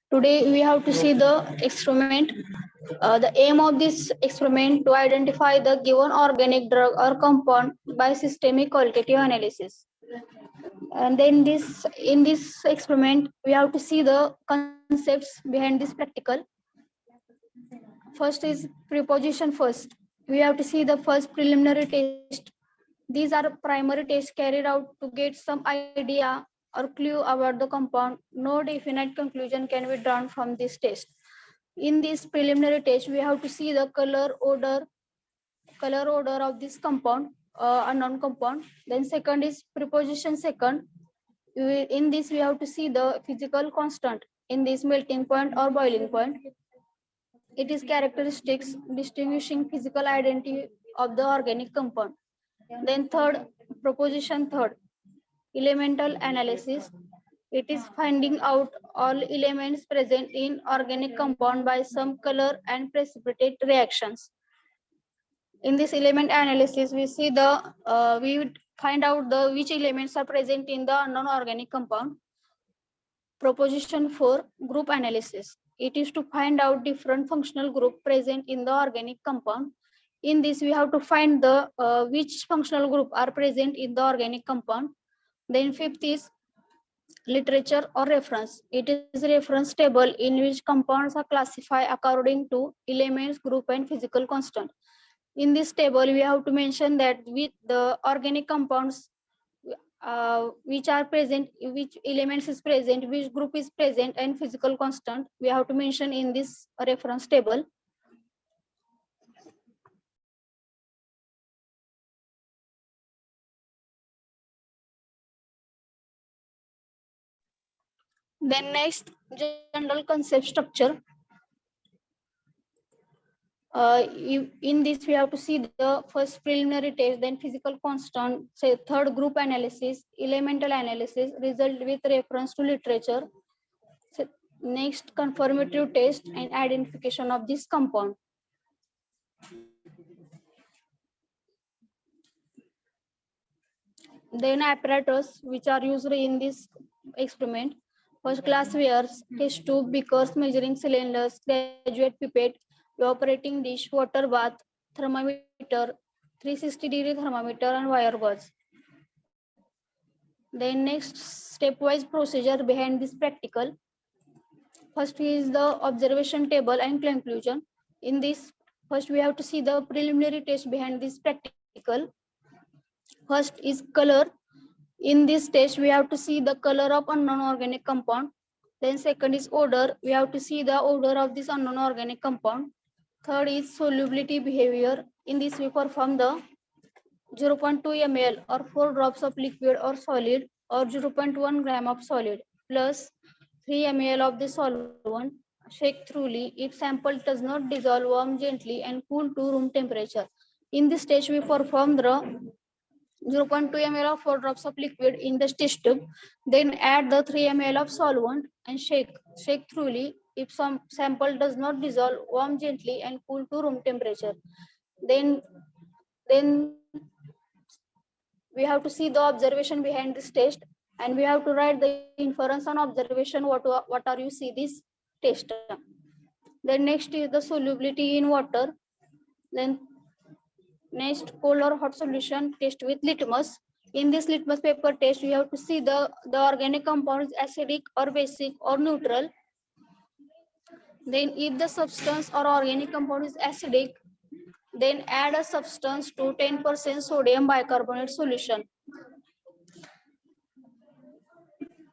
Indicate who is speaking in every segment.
Speaker 1: Today we have to see the experiment. The aim of this experiment to identify the given organic drug or compound by systemic qualitative analysis. And then in this experiment we have to see the concepts behind this practical. First is preposition first. We have to see the first preliminary test. These are primary tests carried out to get some idea or clue about the compound. No definite conclusion can be drawn from this test. In this preliminary test, we have to see the color odor of this compound, unknown compound. Then second is preposition second. In this, we have to see the physical constant in this melting point or boiling point. It is characteristics distinguishing physical identity of the organic compound. Then third, proposition third, elemental analysis. It is finding out all elements present in organic compound by some color and precipitate reactions. In this element analysis, we see we would find out which elements are present in the non-organic compound. Proposition 4, group analysis. It is to find out different functional group present in the organic compound. In this, we have to find which functional group are present in the organic compound. Then fifth is literature or reference. It is a reference table in which compounds are classified according to elements, group, and physical constant. In this table, we have to mention that with the organic compounds which are present, which elements is present, which group is present, and physical constant, we have to mention in this reference table. Then next, general concept structure. In this, we have to see the first preliminary test, then physical constant, say third group analysis, elemental analysis, result with reference to literature. So next, confirmative test and identification of this compound. Then apparatus which are used in this experiment. First, glasswares, test tube, beakers, measuring cylinders, graduate pipette, evaporating dish, water bath, thermometer, 360-degree thermometer, and wire gauze. Then next, stepwise procedure behind this practical. First is the observation table and conclusion. In this, first we have to see the preliminary test behind this practical. First is color. In this test, we have to see the color of unknown organic compound. Then second is odor. We have to see the odor of this unknown organic compound. Third is solubility behavior. In this, we perform the 0.2 ml or 4 drops of liquid or solid or 0.1 gram of solid plus 3 ml of the solvent. Shake thoroughly. If sample does not dissolve, warm gently and cool to room temperature. In this stage, we perform the 0.2 ml of 4 drops of liquid in the test tube. Then add the 3 ml of solvent and shake thoroughly. If some sample does not dissolve, warm gently and cool to room temperature. Then we have to see the observation behind this test, and we have to write the inference on observation. What are you see this test? Then next is the solubility in water. Then next, cold or hot solution test with litmus. In this litmus paper test, we have to see the organic compound is acidic or basic or neutral. Then if the substance or organic compound is acidic, then add a substance to 10% sodium bicarbonate solution.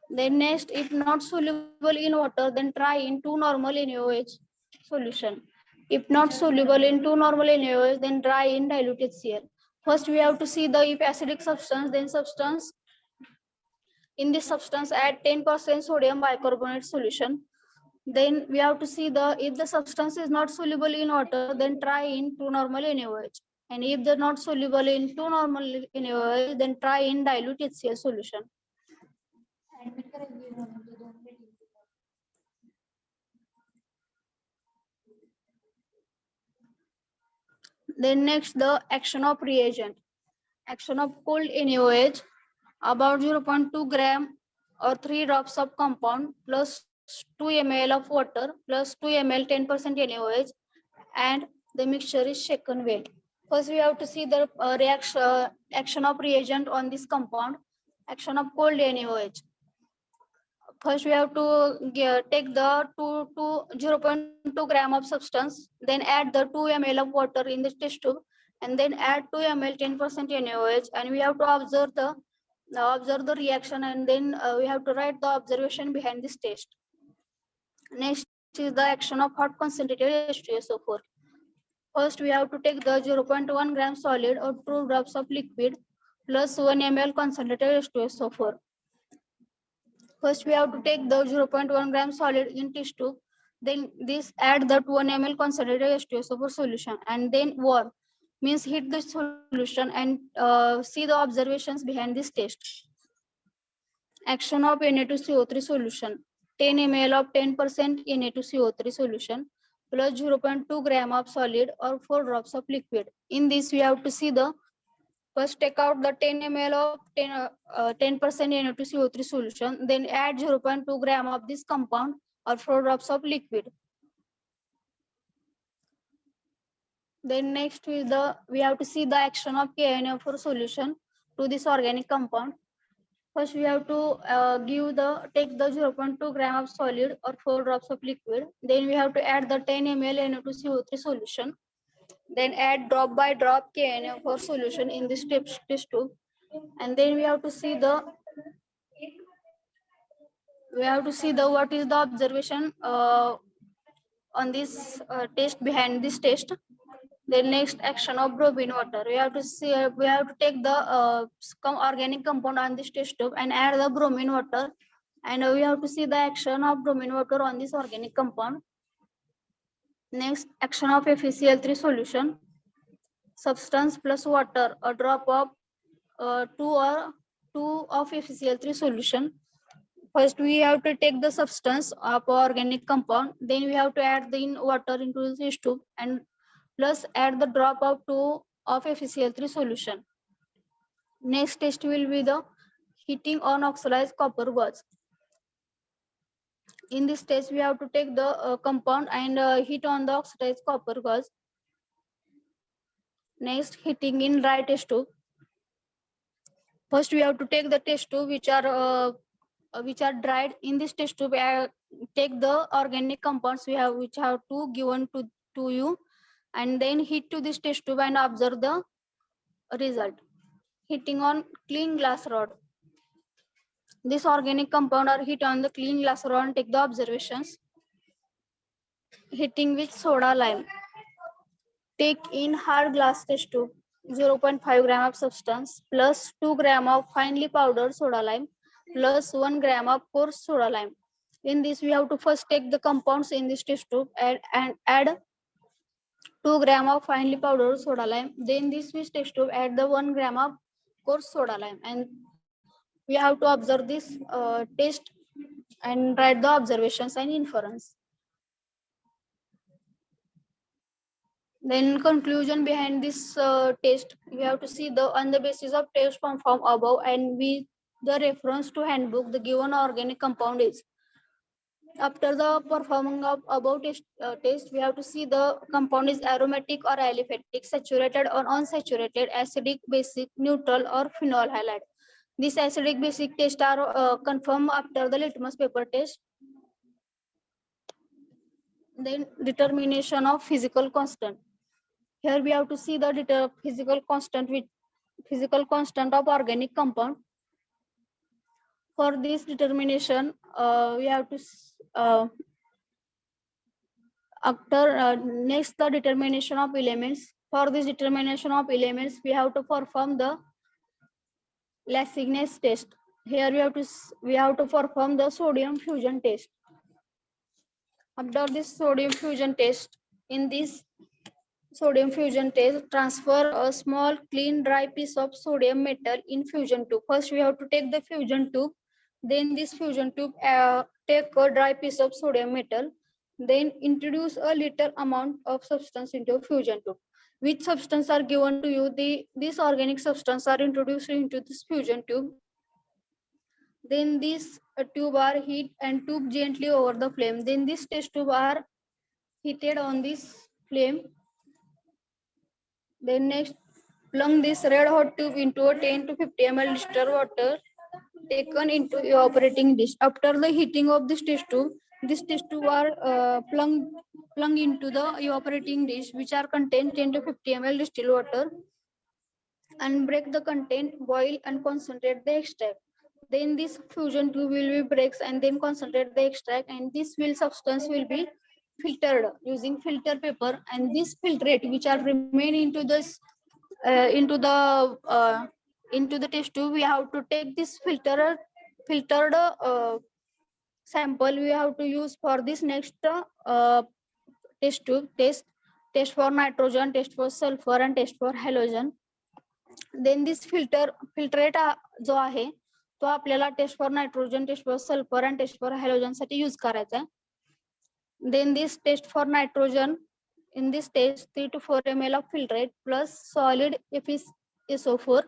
Speaker 1: Then next, if not soluble in water, then try in 2 normal NaOH solution. If not soluble in 2 normal NaOH, then dry in diluted HCl. First, we have to see the if acidic substance, then substance. In this substance, add 10% sodium bicarbonate solution. Then we have to see if the substance is not soluble in water, then try in 2 normal NaOH. And if they're not soluble in 2 normal NaOH, then try in dilute HCl solution. Then next, the action of reagent. Action of cold NaOH, about 0.2 gram or 3 drops of compound plus 2 ml of water plus 2 ml 10% NaOH, and the mixture is shaken well. First, we have to see the action of reagent on this compound. Action of cold NaOH. First, we have to take the 0.2 gram of substance, then add the 2 ml of water in the test tube, and then add 2 ml 10% NaOH, and we have to observe the reaction, and then we have to write the observation behind this test. Next is the action of hot concentrated H2SO4. First, we have to take the 0.1 gram solid or 2 drops of liquid plus 1 ml concentrated H2SO4. First, we have to take the 0.1 gram solid in test tube. Then this add the 1 ml concentrated H2SO4 solution, and then warm, means heat the solution and see the observations behind this test. Action of Na2CO3 solution. 10 ml of 10% Na2CO3 solution plus 0.2 gram of solid or 4 drops of liquid. In this, we have to see the first take out the 10 ml of 10% Na2CO3 solution, then add 0.2 gram of this compound or 4 drops of liquid. Then next is we have to see the action of KNO4 solution to this organic compound. First, we have to take the 0.2 gram of solid or 4 drops of liquid. Then we have to add the 10 ml Na2CO3 solution. Then add drop by drop KNO4 solution in this test tube. And then we have to see what is the observation on this test behind this test. The next action of bromine water. We have to take the organic compound on this test tube and add the bromine water, and we have to see the action of bromine water on this organic compound. Next, action of FeCl3 solution. Substance plus water, a drop of 2 of FeCl3 solution. First, we have to take the substance of organic compound, then we have to add the water into the test tube and plus add the drop of 2 of FeCl3 solution. Next test will be the heating on oxidized copper gauze. In this test, we have to take the compound and heat on the oxidized copper gauze. Next, heating in dry test tube. First, we have to take the test tube which are dried. In this test tube, take the organic compounds which have to given to you, and then heat to this test tube and observe the result. Heating on clean glass rod. This organic compound are heat on the clean glass rod and take the observations. Heating with soda lime. Take in hard glass test tube 0.5 gram of substance plus 2 gram of finely powdered soda lime plus 1 gram of coarse soda lime. In this, we have to first take the compounds in this test tube and add 2 gram of finely powdered soda lime. Then this test tube add the 1 gram of coarse soda lime, and we have to observe this test and write the observations and inference. Then conclusion behind this test, we have to see on the basis of test from above and with the reference to handbook, the given organic compound is. After the performing of above test, we have to see the compound is aromatic or aliphatic, saturated or unsaturated, acidic, basic, neutral, or phenol halide. These acidic basic tests are confirmed after the litmus paper test. Then determination of physical constant. Here we have to see the physical constant of organic compound. For this determination, we have to next the determination of elements. For this determination of elements, we have to perform the Lasigness test. Here we have to perform the sodium fusion test. After this sodium fusion test, in this sodium fusion test, transfer a small clean dry piece of sodium metal in fusion tube. First, we have to take the fusion tube. Then this fusion tube take a dry piece of sodium metal. Then introduce a little amount of substance into a fusion tube. which substance are given to you. These organic substances are introduced into this fusion tube. Then this tube are heat and tube gently over the flame. Then this test tube are heated on this flame. Then next, plunge this red hot tube into a 10 to 50 ml distilled water taken into evaporating dish. After the heating of this test tube are plunged into the evaporating dish, which are contain 10 to 50 ml distilled water, and break the content, boil and concentrate the extract. Then this fusion tube will be breaks and then concentrate the extract, and this will substance will be filtered using filter paper, and this filtrate which are remain into this into the test tube. We have to take this filtered sample we have to use for this next test tube test for nitrogen, test for sulfur and test for halogen. Then this filtrate जो आहे तो आपल्याला test for nitrogen, test for sulphur आणि test for halogen साठी use करायचा आहे. Then this test for nitrogen, in this test 3 to 4 ml of filtrate plus solid FeSO4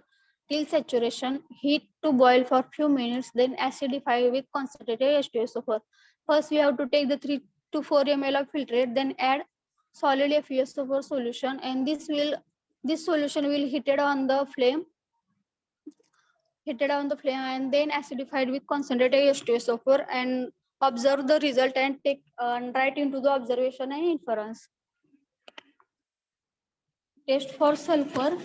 Speaker 1: till saturation, heat to boil for few minutes, then acidify with concentrated H2SO4. First we have to take the 3 to 4 ml of filtrate, then add solid FeSO4 solution, and this solution will heated on the flame and then acidified with concentrated H2SO4, and observe the result and take write into the observation and inference. Test for sulfur.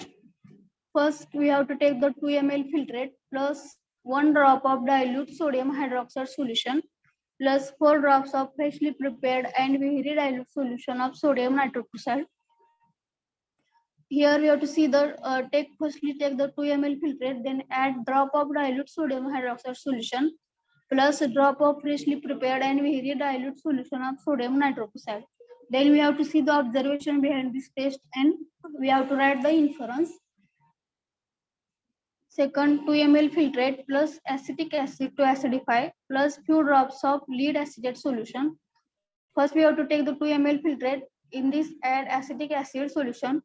Speaker 1: First, we have to take the 2 ml filtrate plus 1 drop of dilute sodium hydroxide solution plus 4 drops of freshly prepared and very dilute solution of sodium nitroprusside. Here we have to see the firstly take the 2 ml filtrate, then add drop of dilute sodium hydroxide solution plus a drop of freshly prepared and very dilute solution of sodium nitroprusside. Then we have to see the observation behind this test and we have to write the inference. Second, 2 ml filtrate plus acetic acid to acidify plus few drops of lead acetate solution. First, we have to take the 2 ml filtrate. In this, add acetic acid solution.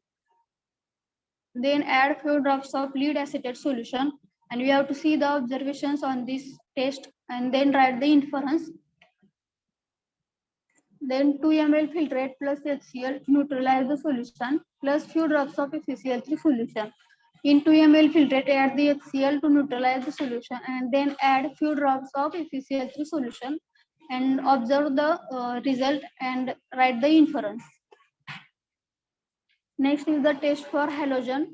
Speaker 1: Then add few drops of lead acetate solution, and we have to see the observations on this test and then write the inference. Then 2 ml filtrate plus HCl neutralize the solution plus few drops of FeCl3 solution. In 2 ml filtrate, add the HCl to neutralize the solution and then add few drops of FeCl3 solution and observe the result and write the inference. Next is the test for halogen.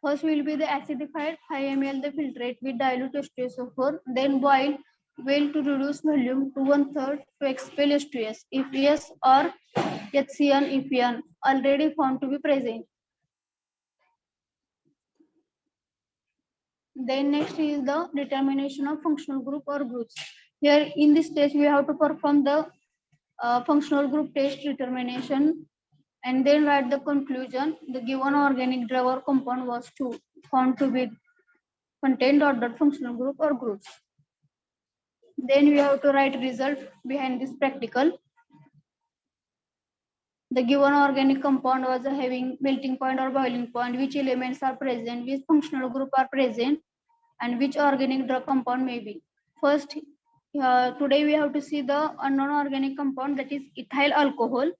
Speaker 1: First will be the acidified 5 ml the filtrate with dilute H2SO4, then boil well to reduce volume to 1/3 to expel H2S if yes, or HCN if N already found to be present. Then next is the determination of functional group or groups. Here in this test we have to perform the functional group test determination and then write the conclusion. The given organic drug or compound was found to be contained ordered functional group or groups. Then we have to write result behind this practical. The given organic compound was having melting point or boiling point, which elements are present, which functional group are present, and which organic drug compound may be. First, today we have to see the unknown organic compound, that is ethyl alcohol.